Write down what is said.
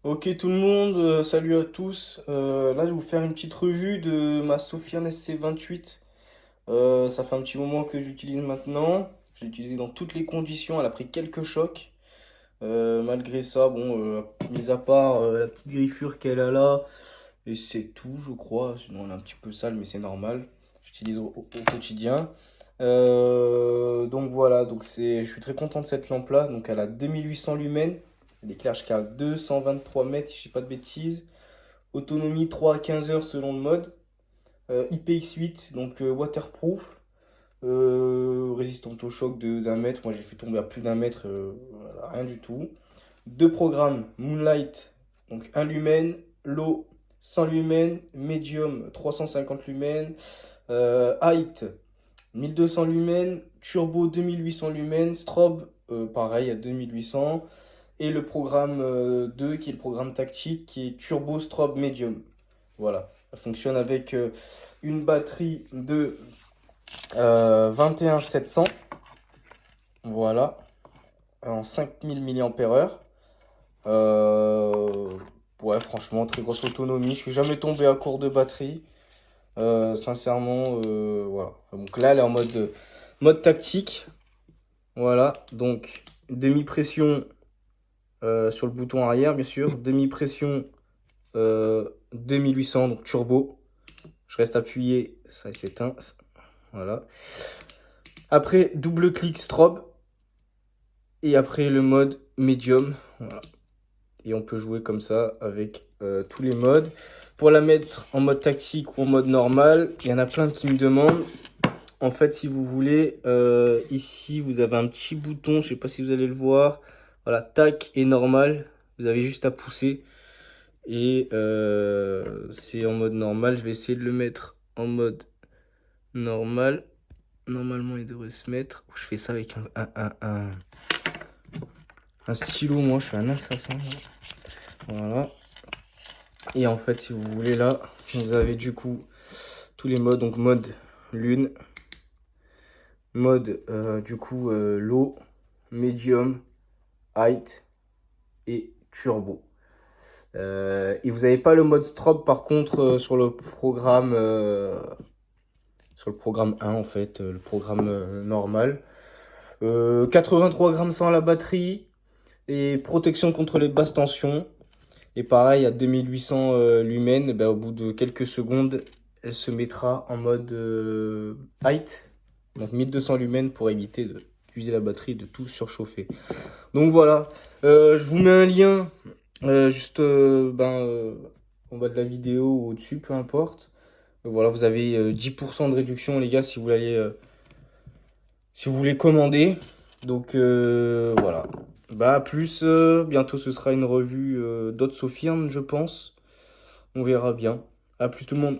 Ok tout le monde, salut à tous. Là je vais vous faire une petite revue de ma Sophiane SC28. Ça fait un petit moment que j'utilise maintenant. Je l'ai utilisé dans toutes les conditions, elle a pris quelques chocs. Malgré ça, bon, mis à part la petite griffure qu'elle a là, et c'est tout je crois. Sinon elle est un petit peu sale mais c'est normal. J'utilise au quotidien. Donc voilà, je suis très content de cette lampe là. Donc elle a 2800 lumens. Elle éclaire jusqu'à 223 mètres, si je dis pas de bêtises. Autonomie 3 à 15 heures selon le mode. IPX8, donc waterproof. Résistante au choc d'un mètre. Moi j'ai fait tomber à plus d'un mètre, voilà, rien du tout. Deux programmes Moonlight, donc 1 lumen, low 100 lumens, medium 350 lumens, height 1200 lumens, turbo 2800 lumens, strobe pareil à 2800. Et le programme 2 qui est le programme tactique qui est turbo strobe medium. Voilà, ça fonctionne avec une batterie de 21700. Voilà, en 5000 mAh. Euh, ouais, franchement, très grosse autonomie. Je suis jamais tombé à court de batterie. Sincèrement, voilà. Donc là, elle est en mode tactique. Voilà, donc demi-pression sur le bouton arrière, bien sûr. Demi-pression 2800, donc turbo. Je reste appuyé, ça s'éteint. Voilà. Après, double clic strobe. Et après, le mode medium. Voilà. Et on peut jouer comme ça avec tous les modes. Pour la mettre en mode tactique ou en mode normal, il y en a plein qui me demandent. En fait, si vous voulez, ici, vous avez un petit bouton, je sais pas si vous allez le voir. Voilà, tac et normal. Vous avez juste à pousser. Et c'est en mode normal. Je vais essayer de le mettre en mode normal. Normalement, il devrait se mettre. Je fais ça avec un stylo. Moi, je suis un assassin. Voilà. Et en fait, si vous voulez, là, vous avez du coup tous les modes. Donc, mode lune, mode low, medium, height et turbo. Et vous n'avez pas le mode strobe par contre sur le programme 1 en fait, le programme normal. 83 grammes 100 à la batterie et protection contre les basses tensions. Et pareil, à 2800 lumens, ben, au bout de quelques secondes, elle se mettra en mode height. Donc 1200 lumens pour éviter d'utiliser la batterie et de tout surchauffer. Donc voilà, je vous mets un lien juste en bas de la vidéo ou au-dessus, peu importe. Voilà, vous avez 10% de réduction les gars si vous voulez commander. Donc voilà. Bah plus, bientôt ce sera une revue d'autres Sophiane, je pense. On verra bien. À plus tout le monde.